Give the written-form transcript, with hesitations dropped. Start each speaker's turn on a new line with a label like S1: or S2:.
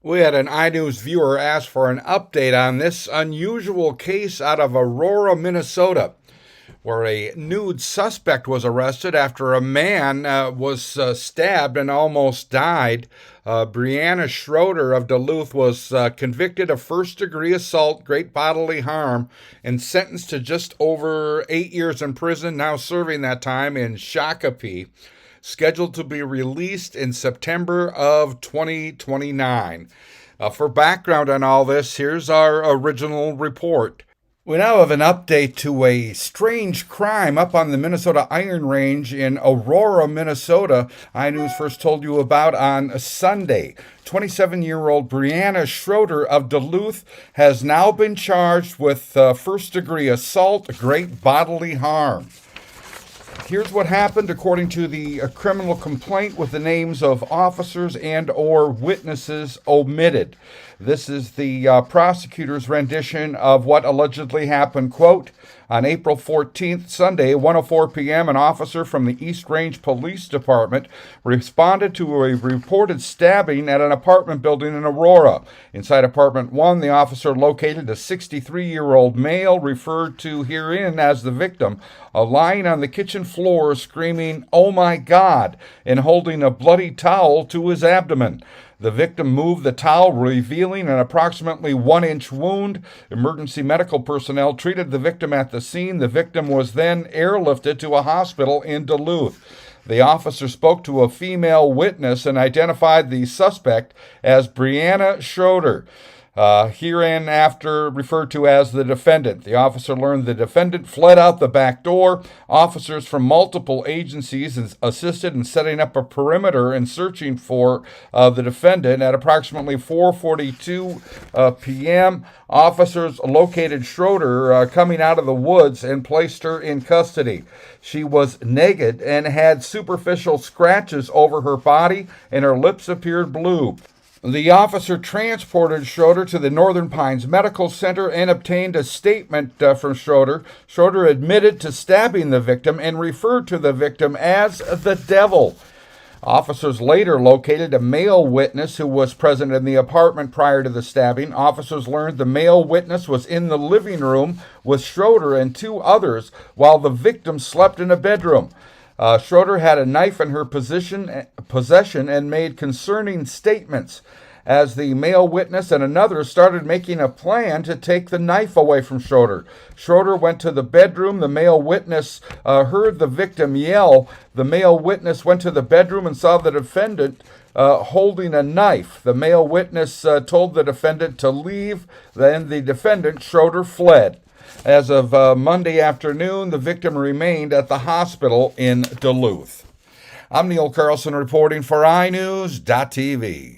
S1: We had an iNewZ viewer ask for an update on this unusual case out of Aurora, Minnesota, where a nude suspect was arrested after a man was stabbed and almost died. Brianna Schroeder of Duluth was convicted of first degree assault, great bodily harm, and sentenced to just over 8 years in prison, now serving that time in Shakopee, scheduled to be released in September of 2029. For background on all this, here's our original report. We now have an update to a strange crime up on the Minnesota Iron Range in Aurora, Minnesota. iNewZ first told you about on Sunday. 27-year-old Brianna Schroeder of Duluth has now been charged with first-degree assault, great bodily harm. Here's what happened according to the criminal complaint, with the names of officers and or witnesses omitted. This is the prosecutor's rendition of what allegedly happened. Quote, on April 14th, Sunday, 1:04 p.m., an officer from the East Range Police Department responded to a reported stabbing at an apartment building in Aurora. Inside apartment 1, the officer located a 63-year-old male, referred to herein as the victim, lying on the kitchen floor screaming, "Oh my God," and holding a bloody towel to his abdomen. The victim moved the towel, revealing an approximately 1-inch wound. Emergency medical personnel treated the victim at the scene. The victim was then airlifted to a hospital in Duluth. The officer spoke to a female witness and identified the suspect as Brianna Schroeder, hereinafter referred to as the defendant. The officer learned the defendant fled out the back door. Officers from multiple agencies assisted in setting up a perimeter and searching for the defendant. At approximately 4:42 p.m., officers located Schroeder coming out of the woods and placed her in custody. She was naked and had superficial scratches over her body, and her lips appeared blue. The officer transported Schroeder to the Northern Pines Medical Center and obtained a statement from Schroeder. Schroeder admitted to stabbing the victim and referred to the victim as the devil. Officers later located a male witness who was present in the apartment prior to the stabbing. Officers learned the male witness was in the living room with Schroeder and two others while the victim slept in a bedroom. Schroeder had a knife in her possession and made concerning statements. As the male witness and another started making a plan to take the knife away from Schroeder. Schroeder went to the bedroom. The male witness heard the victim yell. The male witness went to the bedroom and saw the defendant holding a knife. The male witness told the defendant to leave. Then the defendant, Schroeder, fled. As of Monday afternoon, the victim remained at the hospital in Duluth. I'm Neil Carlson reporting for iNewZ.TV.